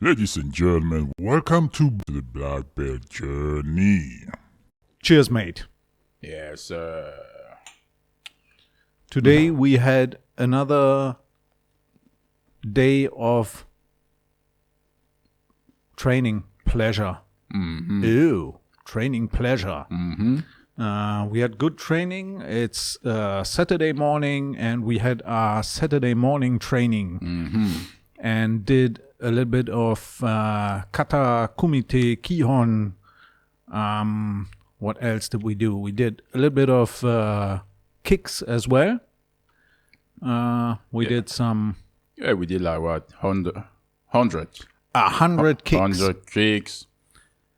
Ladies and gentlemen, welcome to the Black Belt Journey. Cheers, mate. Yes, sir. Today we had another day of training pleasure. Mm-hmm. Ew, training pleasure. Mm-hmm. We had good training. It's Saturday morning, and we had our Saturday morning training and did a little bit of kata, kumite, kihon. What else did we do? We did a little bit of kicks as well. We did some. Yeah, we did like what? 100 100 kicks. 100 kicks.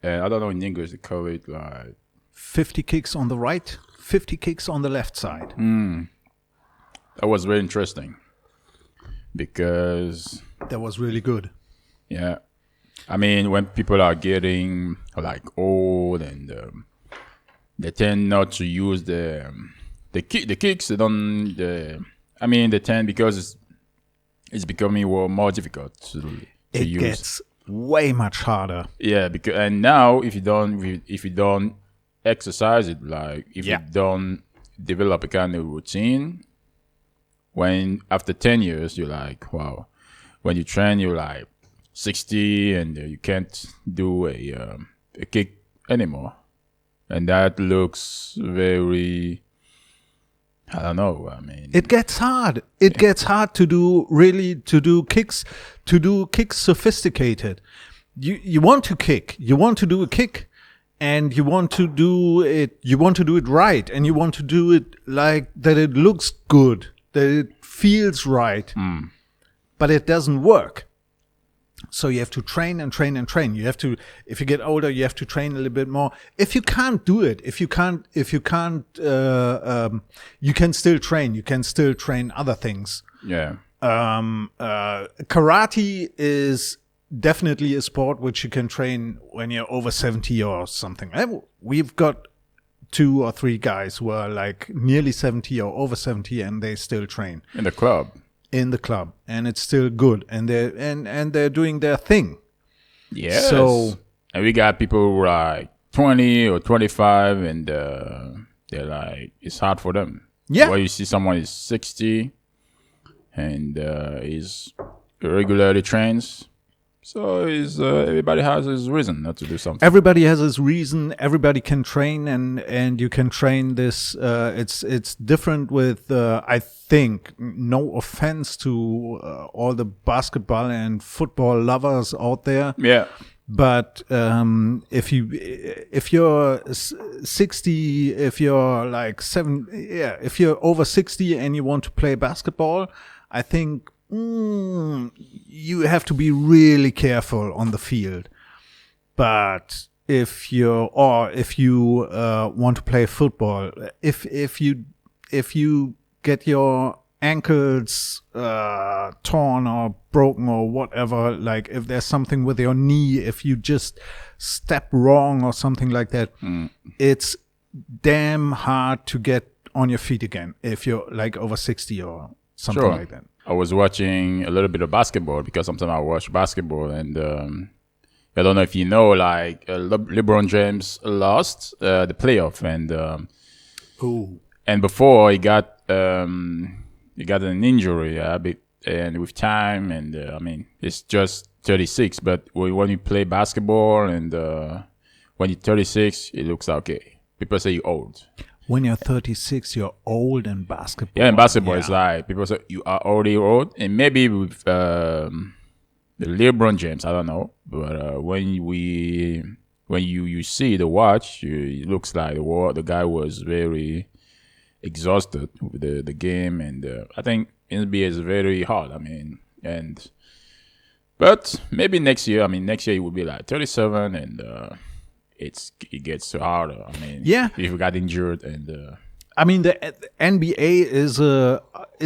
And I don't know in English they call it like 50 kicks on the right, 50 kicks on the left side. That was very interesting because That was really good. yeah, I mean when people are getting like old and they tend not to use the kicks. They don't. They tend because it's becoming more difficult to It use. gets way much harder. Yeah, and now if you don't exercise it, like if Yeah. you don't develop a kind of routine, when after 10 years you're like, wow. When you train, you're like 60 and you can't do a kick anymore, and that looks very. I don't know. I mean, It gets hard. It gets hard to do kicks sophisticated. You want to kick. You want to do a kick, and you want to do it. You want to do it right, and you want to do it like that. It looks good. That it feels right. But it doesn't work. So you have to train and train and train. You have to, if you get older, you have to train a little bit more. If you can't do it, you can still train. You can still train other things. yeah. Karate is definitely a sport which you can train when you're over 70 or something. We've got 2 or 3 guys who are like nearly 70 or over 70 and they still train In the club. in the club, and it's still good, and they're doing their thing. Yes. So- and we got people who are like 20 or 25 and they're like, it's hard for them. Yeah. Well, you see someone is 60 and is regularly trains. So everybody has his reason not to do something. Everybody has his reason. Everybody can train, and you can train this. It's different with. I think, no offense to all the basketball and football lovers out there, Yeah. but if you're 60, if you're like if you're over 60 and you want to play basketball, I think. You have to be really careful on the field. But if you want to play football, if you get your ankles torn or broken or whatever, like if there's something with your knee, if you just step wrong or something like that, it's damn hard to get on your feet again if you're like over 60 or something Sure. like that. I was watching a little bit of basketball because sometimes I watch basketball, and I don't know if you know, like LeBron James lost the playoff, and and before he got an injury, and with time, and it's just 36. But when you play basketball, and when you're 36, it looks okay. People say you're old. When you're 36, you're old in basketball. Yeah, in basketball, it's like people say you are already old, and maybe with the LeBron James, I don't know, but when you see the watch, it looks like the guy was very exhausted with the game, and I think NBA is very hard. But maybe next year, next year it will be like 37, and it gets harder. Yeah. If you got injured and. The NBA is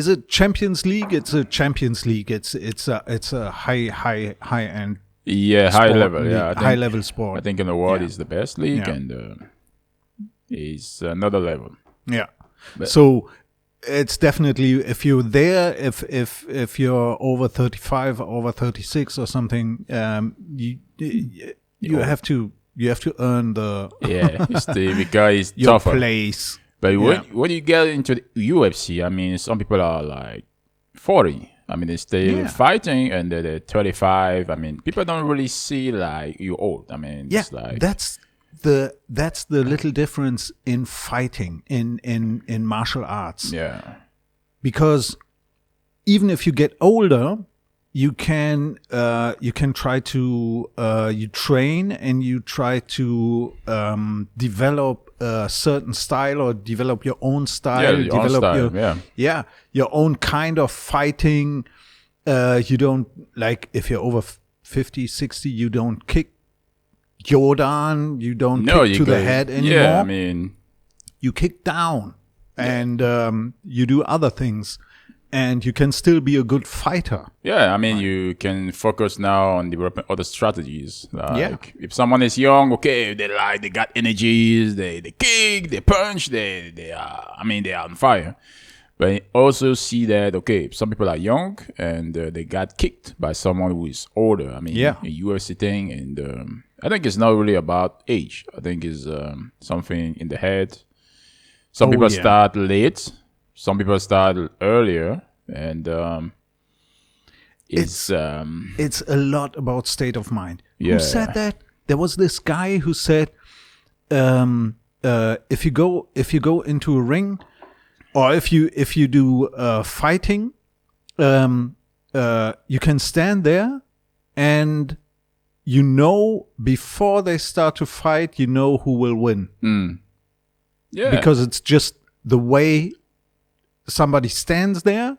a Champions League. It's a Champions League. It's a high end. Yeah, high level. Yeah, high level sport. I think in the world is the best league, and is another level. Yeah. But- So it's definitely, if you're there, if you're over 35, over 36 or something, you have to earn the because it's your tougher. place. But when you get into the UFC, I mean, some people are like 40. I mean, they still fighting, and they're 35. I mean, people don't really see like you old. I mean, it's like that's the little difference in fighting in martial arts. Yeah, because even if you get older, you can try to you train and you try to develop a certain style or develop your own style, your own kind of fighting. You don't, like, if you're over 50, 60, you don't kick Jordan, you don't kick to the head anymore. Yeah, I mean, you kick down and you do other things. And you can still be a good fighter. Yeah, I mean, you can focus now on developing other strategies. Like, if someone is young, okay, they got energies, they kick, they punch, they are on fire. But you also see that, okay, some people are young and they got kicked by someone who is older. I mean, a UFC thing, and I think it's not really about age. I think it's something in the head. Some people start late. Some people start earlier, and it's a lot about state of mind. Yeah. Who said that? There was this guy who said, if you go into a ring, or if you do fighting, you can stand there, and before they start to fight, who will win. Yeah, because it's just the way somebody stands there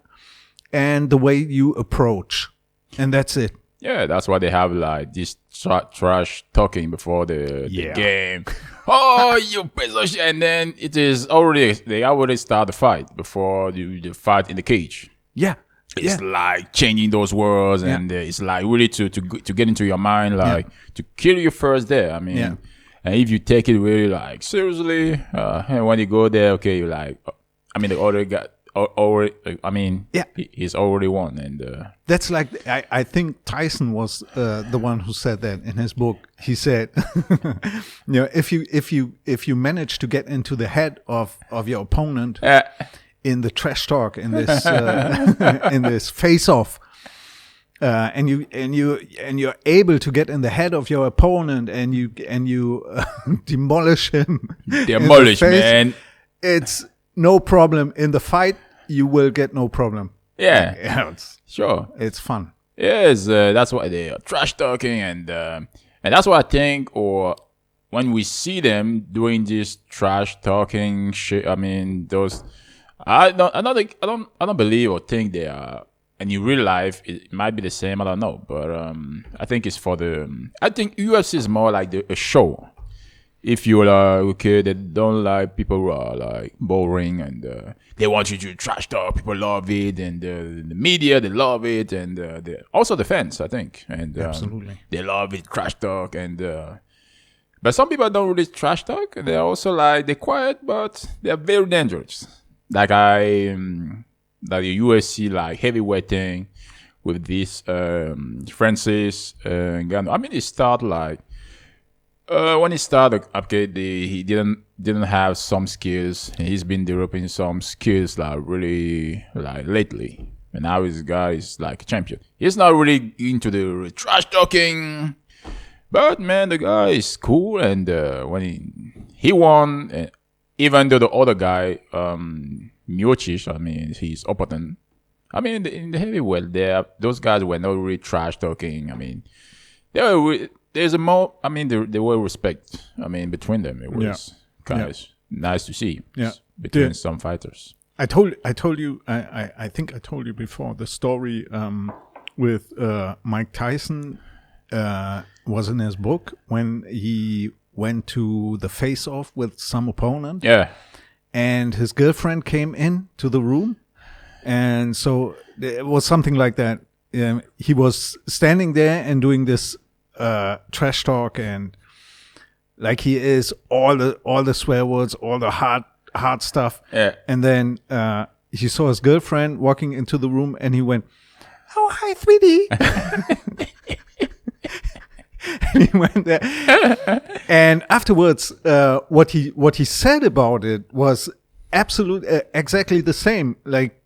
and the way you approach, and that's it. Yeah, that's why they have like this trash talking before the game. Oh, you piece of shit! And then they already start the fight before the fight in the cage. Yeah, it's like changing those words, and it's like really to get into your mind, like to kill you first there. I mean, and if you take it really like seriously, and when you go there, okay, you're like, I mean, the other guy. He's already won, and that's like, I think Tyson was the one who said that in his book. He said, if you manage to get into the head of your opponent in the trash talk, in this in this face off, and you're able to get in the head of your opponent, and you demolish him, man. It's no problem. In the fight, you will get no problem. Yeah, sure. It's fun. Yes, that's why they are trash talking, and that's what I think. Or when we see them doing this trash talking shit, I mean, those I don't believe or think they are. And in real life, it might be the same. I don't know, but I think it's for I think UFC is more like a show. If you're like, okay, they don't like people who are like boring, and they want you to trash talk, people love it, and the media, they love it, and also the fans, I think, and absolutely, they love it, trash talk, and but some people don't really trash talk. They're also like, they're quiet, but they're very dangerous. Like like the UFC like heavyweight thing with this Francis Ngannou. I mean, it started like. When he started, okay, he didn't have some skills. He's been developing some skills like really like lately, and now this guy is like a champion. He's not really into the trash talking, but man, the guy is cool. And when he won, and even though the other guy, Miocic, I mean, his opponent, I mean, in the heavyweight, those guys were not really trash talking. I mean, they were. There's there were respect. I mean, between them, it was kind of nice to see. Between some fighters. I told you. I think I told you before the story with Mike Tyson was in his book when he went to the face-off with some opponent. Yeah, and his girlfriend came in to the room, and so it was something like that. He was standing there and doing this. Trash talk, and like he is all the swear words, all the hard stuff, and then he saw his girlfriend walking into the room, and he went, "Oh, hi, sweetie." And he went there, and afterwards, what he said about it was exactly the same. Like,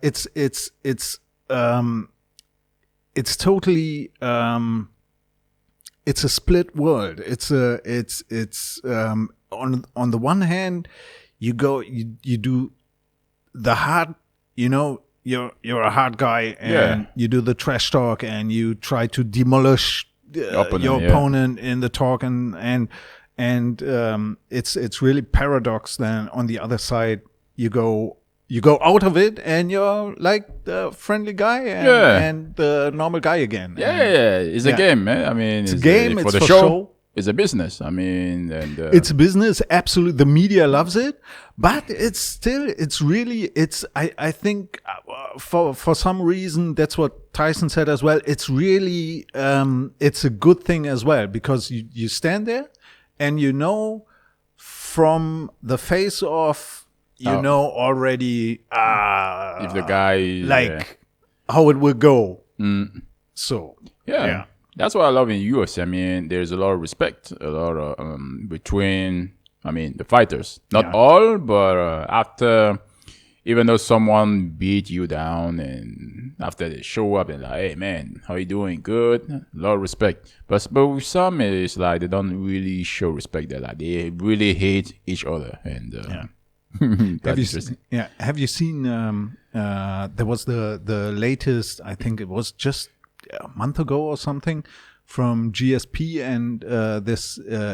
it's totally, it's a split world. It's on the one hand, you do the hard, you're a hard guy, and you do the trash talk, and you try to demolish your opponent in the talk, and it's really paradox. Then on the other side, you go out of it, and you're like the friendly guy and the normal guy again. It's a game, man. I mean, it's a game. For it's the for show. It's a business. I mean, and it's a business. Absolutely, the media loves it, but I think for some reason, that's what Tyson said as well. It's really it's a good thing as well, because you stand there, and from the face off, already if the guy how it will go. So yeah. That's what I love in UFC. I mean, there's a lot of respect, a lot of between, the fighters. Not all, but after, even though someone beat you down, and after they show up and like, "Hey man, how you doing? Good." A lot of respect. But with some, it's like they don't really show respect. They're like, they really hate each other, and Have you seen? There was the latest. I think it was just a month ago or something, from GSP and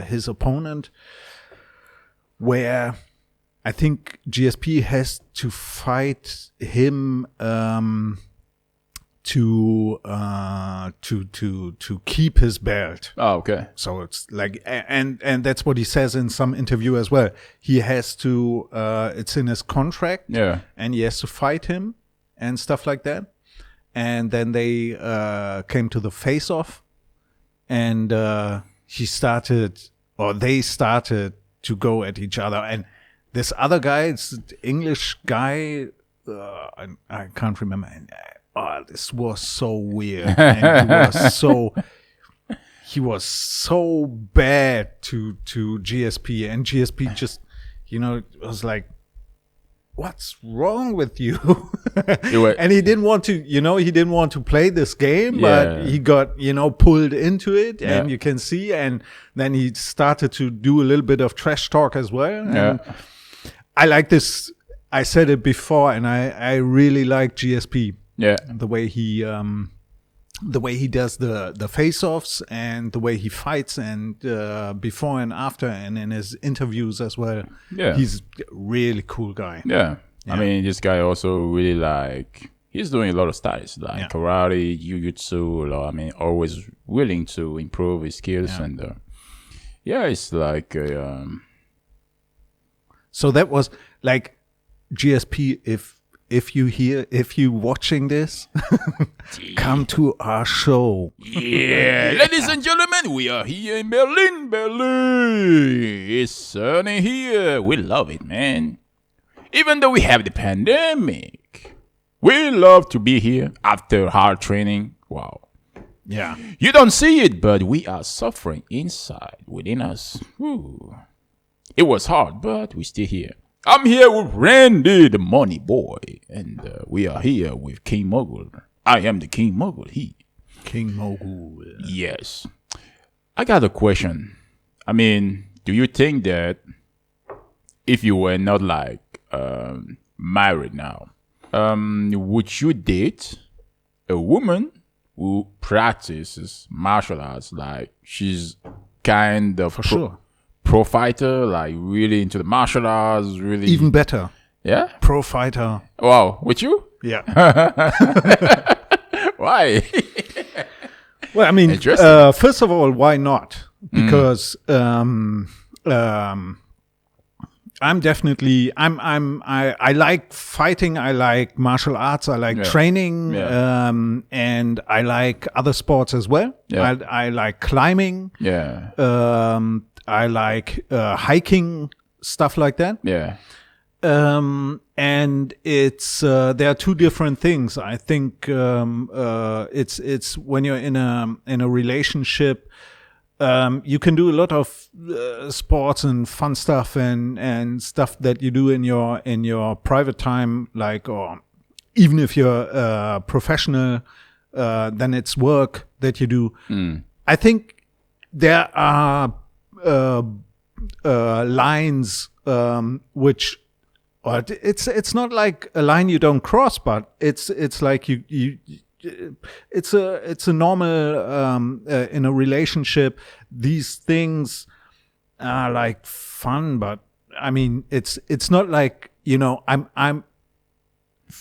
his opponent, where I think GSP has to fight him to keep his belt. Oh, okay. So it's like, and that's what he says in some interview as well. He has to, it's in his contract, and he has to fight him and stuff like that. And then they came to the face-off, and they started to go at each other. And this other guy, it's an English guy, I can't remember. And, this was so weird. And he was so bad to GSP, and GSP just, was like, "What's wrong with you?" And he didn't want to play this game, but he got, pulled into it, and you can see, and then he started to do a little bit of trash talk as well. And I like this. I said it before, and I really like GSP. Yeah. The way he does the face-offs, and the way he fights, and before and after, and in his interviews as well. Yeah. He's a really cool guy. Yeah. I mean, this guy also really he's doing a lot of styles, karate, jiu-jitsu, always willing to improve his skills. Yeah. And it's like so that was like GSP, if you watching this, come to our show. Yeah. Ladies and gentlemen, we are here in Berlin. It's sunny here. We love it, man. Even though we have the pandemic, we love to be here after hard training. Wow. Yeah. You don't see it, but we are suffering inside, within us. Whew. It was hard, but we're still here. I'm here with Randy, the money boy, and we are here with King Mogul. I am the King Mogul, King Mogul. Yes. I got a question. I mean, do you think that if you were not married now, would you date a woman who practices martial arts? Like, she's kind of for sure pro fighter, like really into the martial arts, really even better. Yeah, pro fighter. Wow, with you? Yeah. Why? Well, I mean, first of all, why not? Because I'm definitely I like fighting, I like martial arts, I like training, and I like other sports as well. I like climbing. I like hiking, stuff like that. And it's there are two different things. I think it's when you're in a relationship, you can do a lot of sports and fun stuff and stuff that you do in your private time, like, or even if you're professional, then it's work that you do. I think there are lines which. But it's not like a line you don't cross, but it's like it's a normal in a relationship. These things are like fun, but I mean it's not like, you know, I'm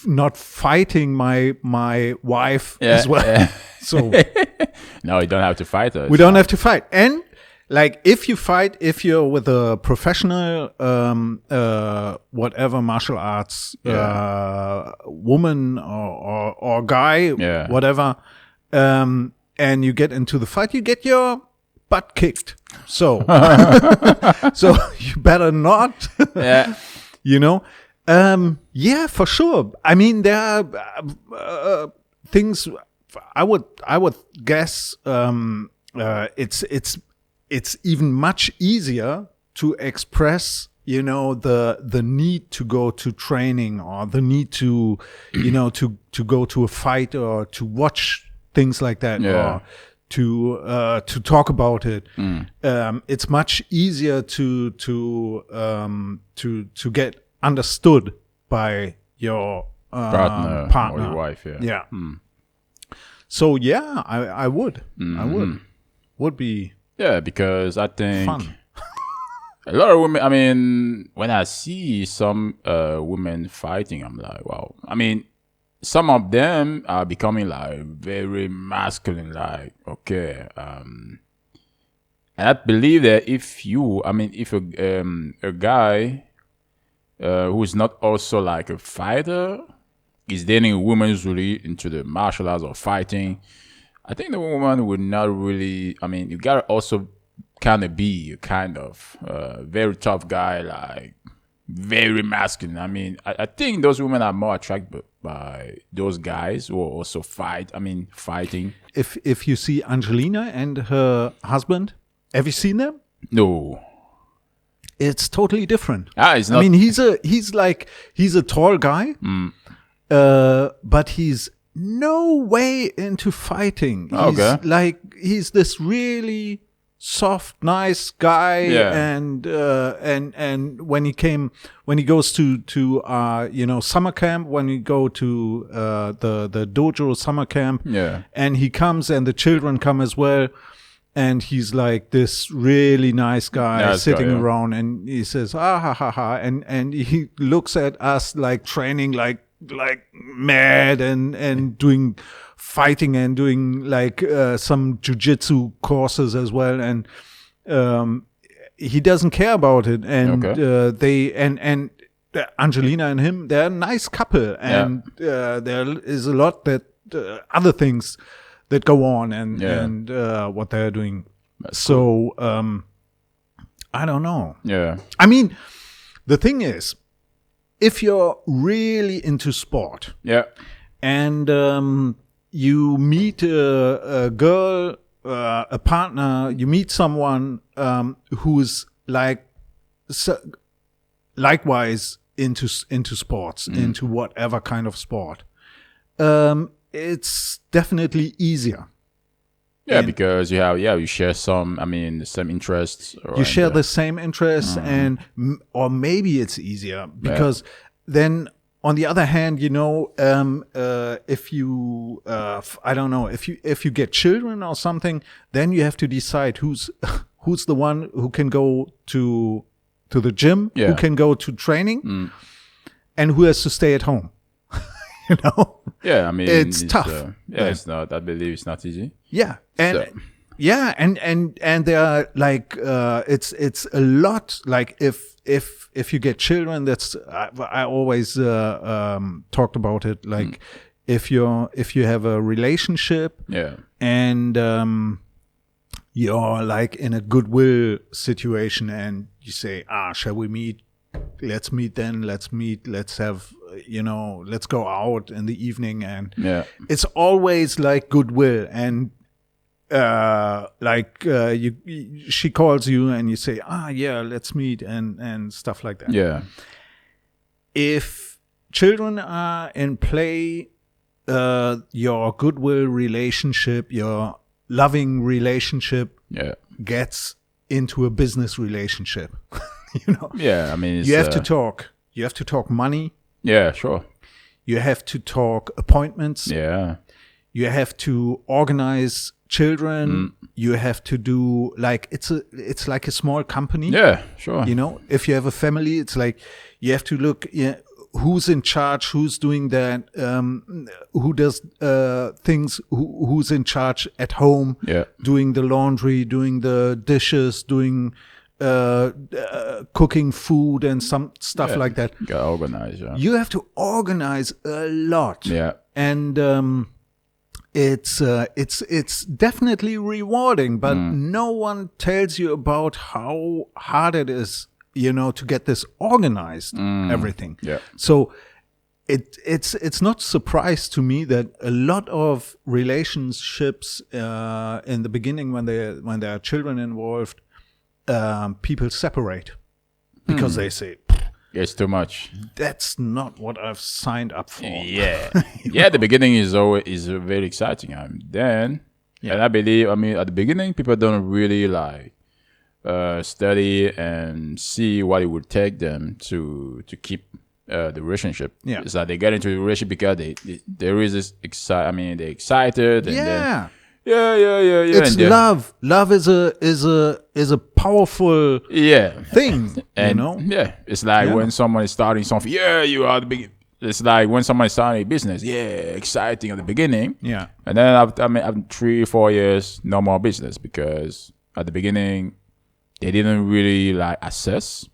not fighting my wife as well. Yeah. So no, you don't have to fight her. We don't have to fight. And like if you fight, if you're with a professional, whatever martial arts woman or guy, whatever, and you get into the fight, you get your butt kicked. So, so you better not. Yeah, you know. Yeah, for sure. I mean, there are things. I would guess. It's even much easier to express, you know, the need to go to training or the need to, you know, to go to a fight or to watch things like that, or to talk about it. It's much easier to get understood by your partner or your wife. Yeah. So yeah, I would. I would be. Yeah, because I think fun. A lot of women, I mean, when I see some women fighting, I'm like, wow. I mean, some of them are becoming like very masculine, like, okay. And I believe that if a guy who's not also like a fighter is dating a woman who's really into the martial arts or fighting, I think the woman would not really, I mean, you gotta also kind of be a kind of very tough guy, like very masculine. I mean, I think those women are more attracted by those guys who are also fighting. If you see Angelina and her husband, have you seen them? No. It's totally different. It's not. I mean, he's a tall guy, but he's no way into fiting. He's this really soft, nice guy, and when he goes to summer camp, when we go to the dojo summer camp, and he comes and the children come as well, and he's like this really nice guy sitting around, and he says ha ha ha, and he looks at us like training like mad and doing fighting and doing like some jiu-jitsu courses as well, and he doesn't care about it, and Angelina and him, they're a nice couple, and there is a lot that other things that go on and what they're doing. That's so cool. I don't know. I mean, the thing is, if you're really into sport, and you meet a girl, a partner, you meet someone who's like likewise into sports, into whatever kind of sport, it's definitely easier. Yeah, because you share some, the same interests. You share the same interests, or maybe it's easier because then, on the other hand, if you, I don't know, if you get children or something, then you have to decide who's the one who can go to the gym, who can go to training, and who has to stay at home. Yeah, I mean, it's tough. It's not. I believe it's not easy. Yeah, and and there are like it's a lot. Like if you get children, that's I always talked about it. Like if you have a relationship, and you're like in a goodwill situation, and you say, shall we meet let's meet then, let's have, let's go out in the evening. And it's always like goodwill. And she calls you and you say, let's meet and stuff like that. Yeah. If children are in play, your goodwill relationship, your loving relationship gets into a business relationship. Yeah, I mean, you have to talk. You have to talk money. Yeah, sure. You have to talk appointments. Yeah. You have to organize children. You have to do it's like a small company. Yeah, sure. If you have a family, it's like you have to look who's in charge, who's doing that, who does things, who's in charge at home, doing the laundry, doing the dishes, doing cooking food and some stuff like that. You gotta organize, You have to organize a lot. Yeah. And it's definitely rewarding, but no one tells you about how hard it is, to get this organized, everything. Yeah. So it's not surprise to me that a lot of relationships in the beginning, when there are children involved, people separate because they say, it's too much. That's not what I've signed up for. Yeah. Yeah, the beginning is always very exciting. And I believe, at the beginning, people don't really study and see what it would take them to keep the relationship. Yeah. It's like they get into a relationship because there is this they're excited. And then, yeah. It's love. Love is a powerful thing. And it's like when someone is starting something. Yeah, you are the big. It's like when someone is starting a business. Yeah, exciting at the beginning. Yeah, and then after 3-4 years, no more business, because at the beginning they didn't really assess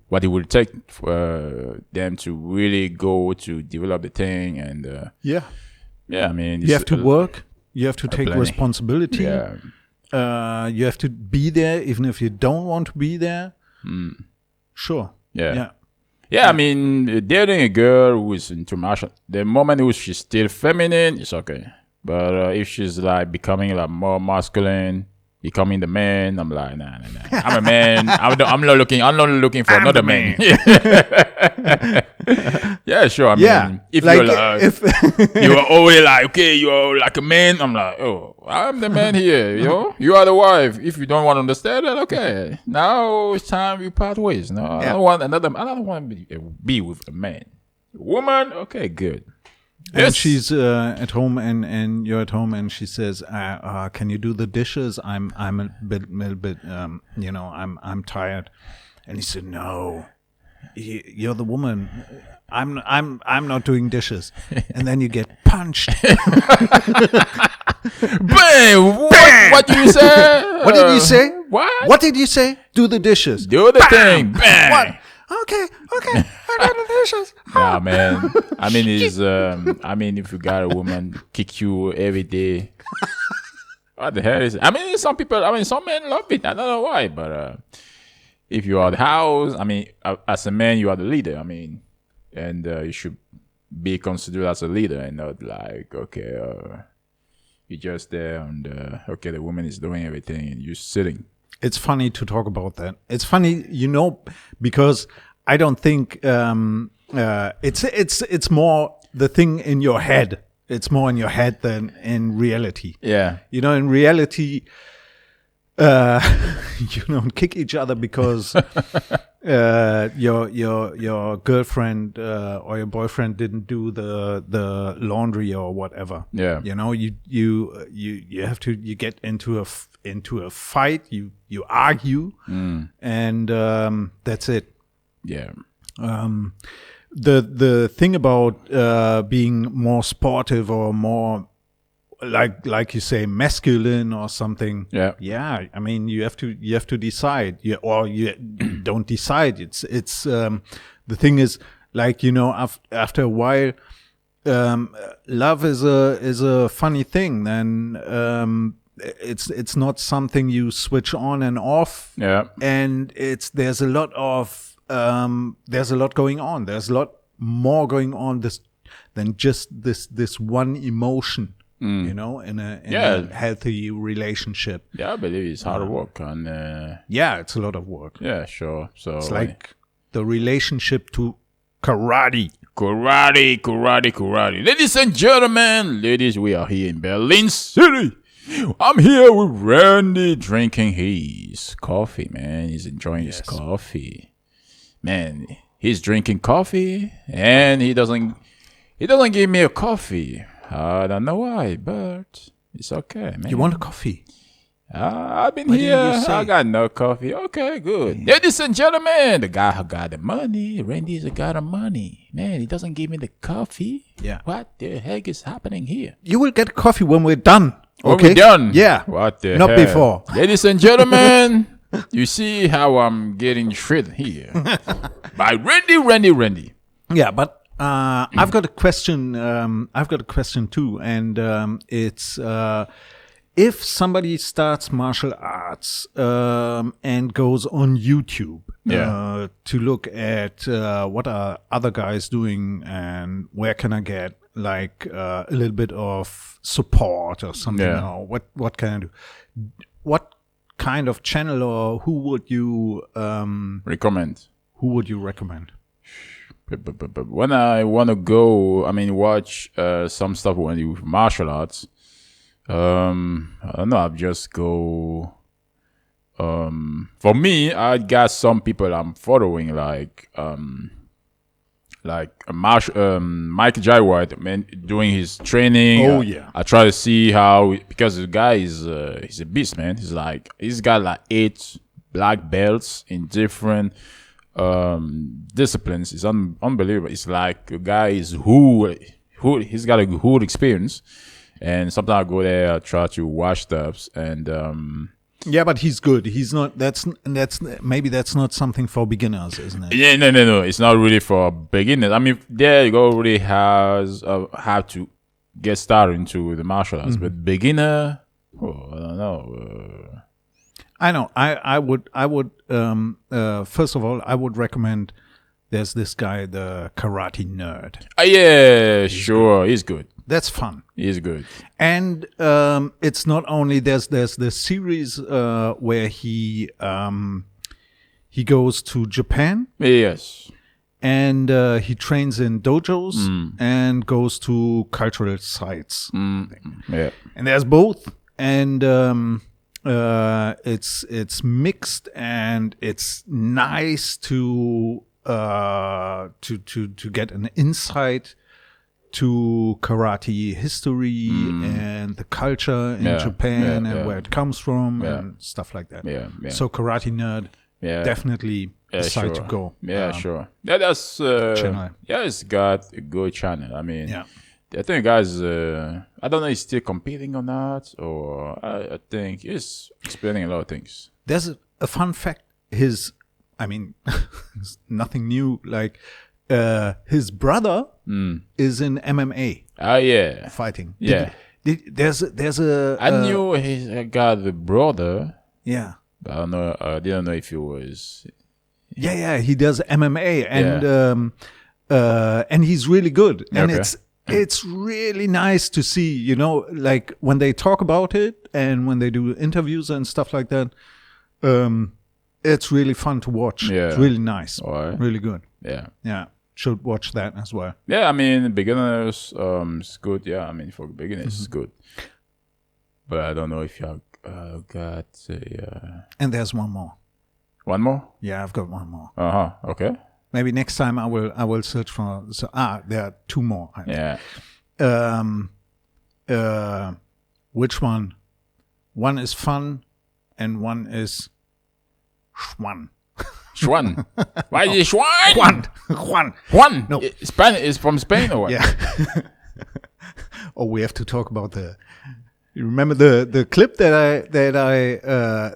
what it would take for them to really go to develop the thing. And you have to work. You have to take responsibility. Yeah. You have to be there, even if you don't want to be there. Sure. Yeah. I mean, dating a girl who is into martial, the moment she's still feminine, it's okay. But if she's becoming more masculine, becoming the man, I'm like, nah. I'm a man. I'm not looking for another man. Yeah, sure. I mean, if you're you are always okay, you're like a man. I'm like, oh, I'm the man here. You are the wife. If you don't want to understand that, okay. Now it's time we part ways. No, I don't want to be with a man. A woman, okay, good. And she's at home, and you're at home, and she says, "Can you do the dishes? I'm a little bit, I'm tired." And he said, "No, you're the woman. I'm not doing dishes." And then you get punched. Bang! What did you say? What did you say? What? What did you say? Do the dishes. Do the thing. Bang! What? Okay. I do the dishes. Nah, man. I mean, if you got a woman kick you every day, what the hell is it? I mean, some men love it. I don't know why, but if you are the house, as a man, you are the leader. And you should be considered as a leader and not you're just there and the woman is doing everything and you're sitting. It's funny to talk about that. It's funny, because I don't think it's more the thing in your head. It's more in your head than in reality. Yeah. In reality, you don't kick each other because your girlfriend or your boyfriend didn't do the laundry or whatever. Yeah. You have to get into a fight. You argue, and that's it. Yeah. The thing about being more sportive or more like you say masculine or something. Yeah. You have to decide. Or you don't decide. It's the thing is after a while, love is a funny thing. Then it's not something you switch on and off. Yeah. And there's a lot of there's a lot going on. There's a lot more going on than just this one emotion. In a healthy relationship. Yeah, I believe it's hard work and it's a lot of work. Yeah, sure. So it's like the relationship to karate. Ladies and gentlemen, we are here in Berlin City. I'm here with Randy drinking his coffee, man. He's enjoying his coffee. Man, he's drinking coffee and he doesn't give me a coffee. I don't know why, but it's okay, man. You want a coffee? I've been here. I got no coffee. Okay, good. Yeah. Ladies and gentlemen, the guy who got the money, Randy's the guy of money. Man, he doesn't give me the coffee. Yeah. What the heck is happening here? You will get coffee when we're done. When we're done? Yeah. What the Not heck? before. Ladies and gentlemen, you see how I'm getting treated here by Randy. Yeah, but I've got a question. I've got a question too, and it's if somebody starts martial arts and goes on YouTube to look at what are other guys doing and where can I get like a little bit of support or something, or what can I do? What kind of channel or who would you recommend? Who would you recommend? But when I want to go, watch some stuff when you martial arts, I don't know, I'll just go. For me, I got some people I'm following, like Mike Jai White, man, doing his training. Oh yeah, I try to see how, because the guy is he's a beast, man. He's got like 8 black belts in different disciplines. It's unbelievable. It's like a guy is who he's got a hood experience, and sometimes I go there, I try to watch stuff, and yeah, but he's good. He's not. That's maybe that's not something for beginners, isn't it? Yeah, no. It's not really for beginners. There you go. Really has how to get started into the martial arts, but beginner, I don't know. I know. I would. First of all, I would recommend. There's this guy, the Karate Nerd. Yeah, sure. He's good. That's fun. He's good. And it's not only there's this series where he goes to Japan. Yes. And he trains in dojos and goes to cultural sites. Yeah. And there's both. And it's mixed, and it's nice to get an insight to karate history and the culture in Japan and where it comes from and stuff like that. Yeah. So Karate Nerd, definitely the site to go. Yeah, sure. Yeah, that's channel. Yeah, it's got a good channel. I think guys, I don't know if he's still competing or not, or I think he's explaining a lot of things. There's a fun fact. It's nothing new. Like his brother is in MMA. Oh yeah, fighting. Yeah, there's a. I knew he got the brother. Yeah, but I don't know. I didn't know if he was. Yeah, he does MMA, and he's really good, and it's really nice to see, like when they talk about it and when they do interviews and stuff like that. It's really fun to watch. Yeah. It's really nice. Right. Really good. Yeah. Should watch that as well. Yeah, beginners, it's good. Yeah, for beginners, it's good. But I don't know if you got And there's one more. One more? Yeah, I've got one more. Okay. Maybe next time I will search for. There are 2 more. Yeah. Which one? One is fun, and one is Juan. Juan. Why is it Juan? Juan. No. Spanish is from Spain or what? Yeah. We have to talk about you remember the clip that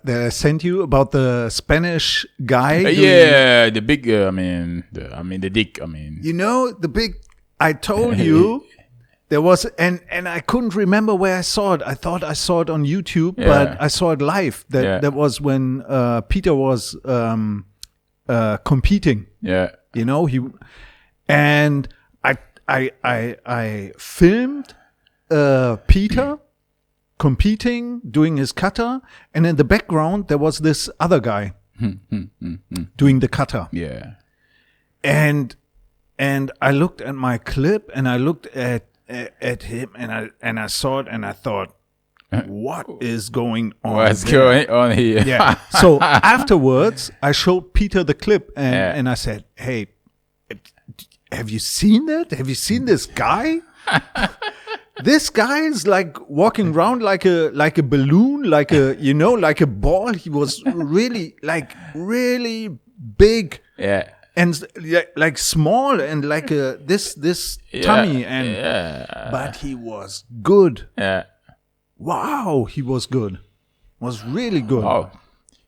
I sent you about the Spanish guy? The big. The dick. The big. I told you. There was, and I couldn't remember where I saw it. I thought I saw it on YouTube, but I saw it live. That was when Peter was competing. Yeah. You know, and I filmed Peter competing, doing his kata, and in the background there was this other guy doing the kata. Yeah. And I looked at my clip, and I looked at him, and I saw it, and I thought, what is going on? What's going on here? Yeah. So afterwards, I showed Peter the clip, and I said, "Hey, have you seen that? Have you seen this guy? This guy is like walking around like a balloon, like a ball. He was really big." Yeah. And like small and like this tummy, but he was good. Yeah. Wow, he was good. Was really good. Oh.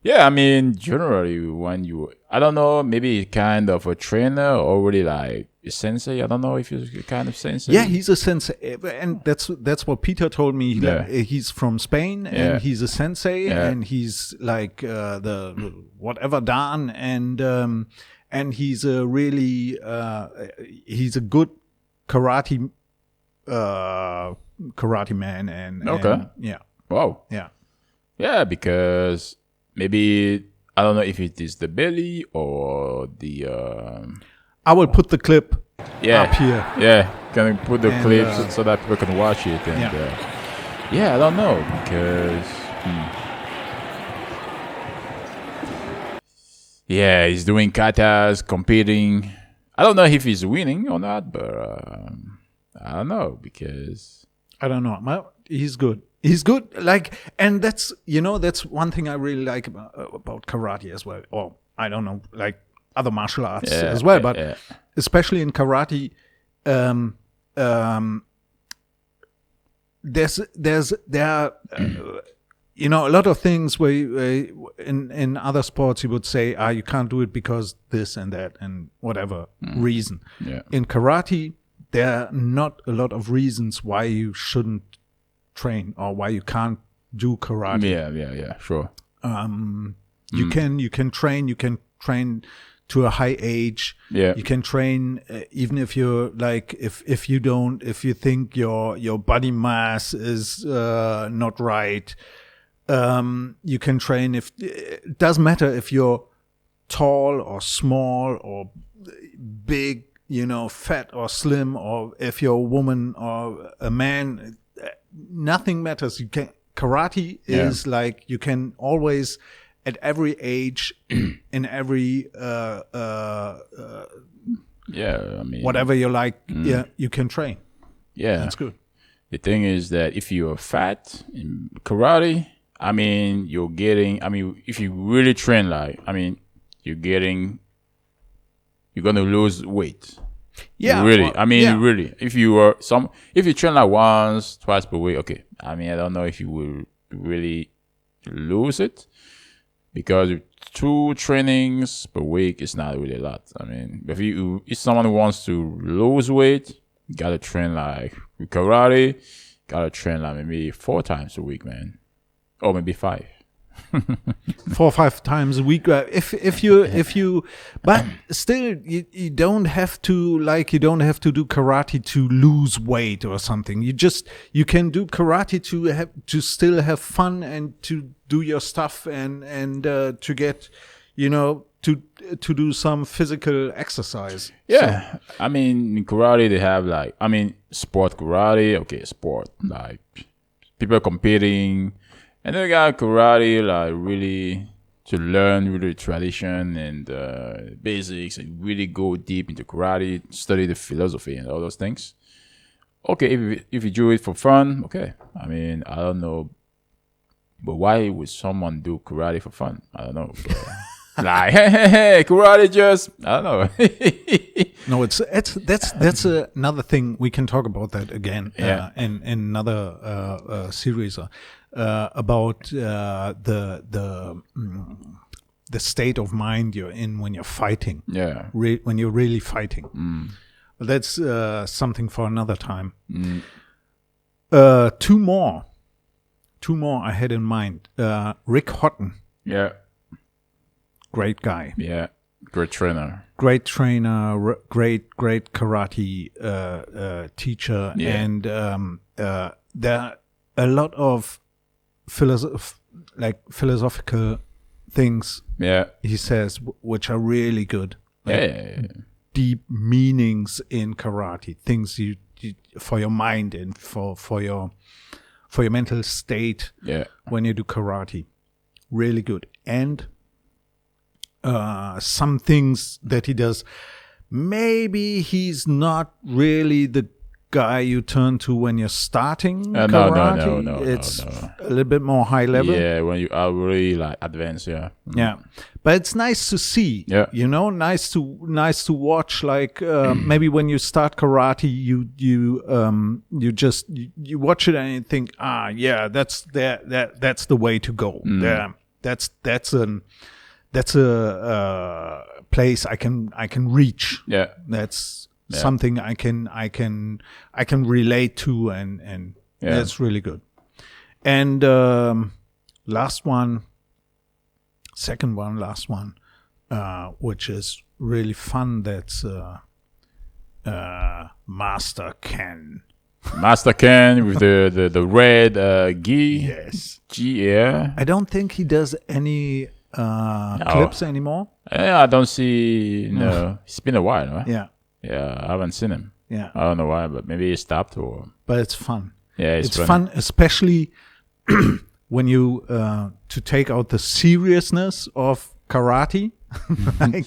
Yeah, I mean, generally when I don't know, maybe kind of a trainer or really like a sensei. I don't know if he's a kind of sensei. Yeah, he's a sensei, and that's what Peter told me. He's from Spain, and he's a sensei, and he's like the whatever Dan, and he's a really he's a good karate man, and yeah. Wow. Yeah. Yeah, because maybe I don't know if it is the belly or the. I will put the clip up here. Yeah, can you put the clips so that people can watch it? And I don't know because. Yeah, he's doing katas, competing. I don't know if he's winning or not, but I don't know because I don't know. He's good. He's good. Like, and that's one thing I really like about karate as well. Or I don't know, like other martial arts as well, but especially in karate, there are. A lot of things where in other sports you would say, you can't do it because this and that and whatever reason. Yeah. In karate, there are not a lot of reasons why you shouldn't train or why you can't do karate. Yeah, sure. You can train to a high age. Yeah. You can train even if you're like if you think your body mass is not right. You can train it doesn't matter if you're tall or small or big, fat or slim, or if you're a woman or a man, nothing matters. Karate is like you can always at every age in every whatever you like, you can train. Yeah. That's good. The thing is that if you're fat in karate, you're getting, if you really train you're going to lose weight. Yeah. Really. Really. If you train like once, twice per week, okay. I don't know if you will really lose it because 2 trainings per week is not really a lot. If someone wants to lose weight, you got to train like with karate, got to train like maybe 4 times a week, man. Or maybe 5. 4 or 5 times a week. If you, but still, you don't have to do karate to lose weight or something. You can do karate to still have fun and to do your stuff and to get, to do some physical exercise. Yeah. So. In karate, they have sport karate. Okay, sport. Like, people competing. And then we got karate, like, really to learn really tradition and basics and really go deep into karate, study the philosophy and all those things. Okay, if you do it for fun, okay. I don't know. But why would someone do karate for fun? I don't know. Like, hey, karate just, I don't know. No, that's another thing. We can talk about that again in another series about the state of mind you're in when you're fighting. Yeah. When you're really fighting. That's something for another time. 2 more I had in mind. Rick Houghton. Yeah. Great guy. Yeah. Great trainer. Great trainer, great karate teacher, and there are a lot of philosophical things. Yeah, he says, which are really good. Deep meanings in karate, things you for your mind and for your mental state. Yeah, when you do karate, really good. And some things that he does, maybe he's not really the guy you turn to when you're starting karate. No, it's a little bit more high level. Yeah, when you are really like advanced. Yeah. Yeah, but it's nice to see. Yeah, nice to watch. Like maybe when you start karate, you watch it and you think, that's the way to go. That's a place I can reach. Yeah, that's something I can relate to, and that's really good. And last one, which is really fun. That's Master Ken. Master Ken with the red gi. Yes. G. Yeah. I don't think he does any clips anymore. I don't see. No, it's been a while. Right? Yeah. Yeah, I haven't seen him. Yeah. I don't know why, but maybe he stopped or. But it's fun. Yeah, it's fun, especially when you to take out the seriousness of karate. Like,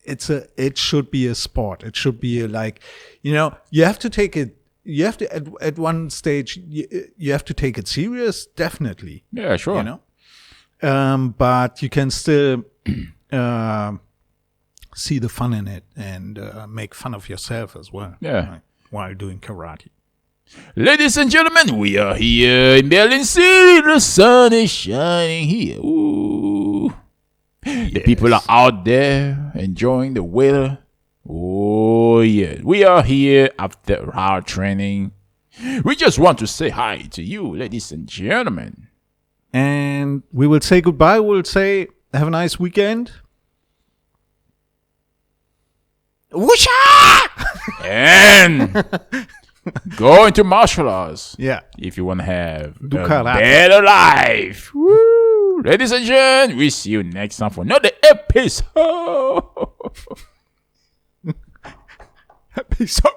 it should be a sport. It should be like, you have to take it. You have to at one stage. You have to take it serious, definitely. Yeah, sure. But you can still see the fun in it and make fun of yourself as well. Yeah. Right, while doing karate. Ladies and gentlemen, we are here in Berlin City. The sun is shining here. Ooh. Yes. The people are out there enjoying the weather. Oh, yeah. We are here after our training. We just want to say hi to you, ladies and gentlemen. And we will say goodbye. We'll say have a nice weekend. Whoosha! And go into martial arts. Yeah. If you want to have a karate. better life. Woo! Ladies and gentlemen, we see you next time for another episode. Episode.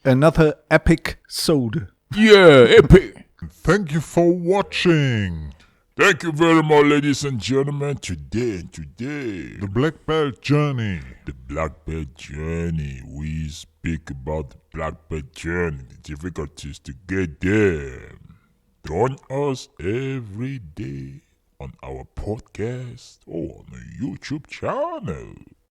Another epic sode. Yeah, epic. Thank you for watching. Thank you very much, ladies and gentlemen. Today, the Black Belt Journey. The Black Belt Journey. We speak about the Black Belt Journey, the difficulties to get there. Join us every day on our podcast or on the YouTube channel.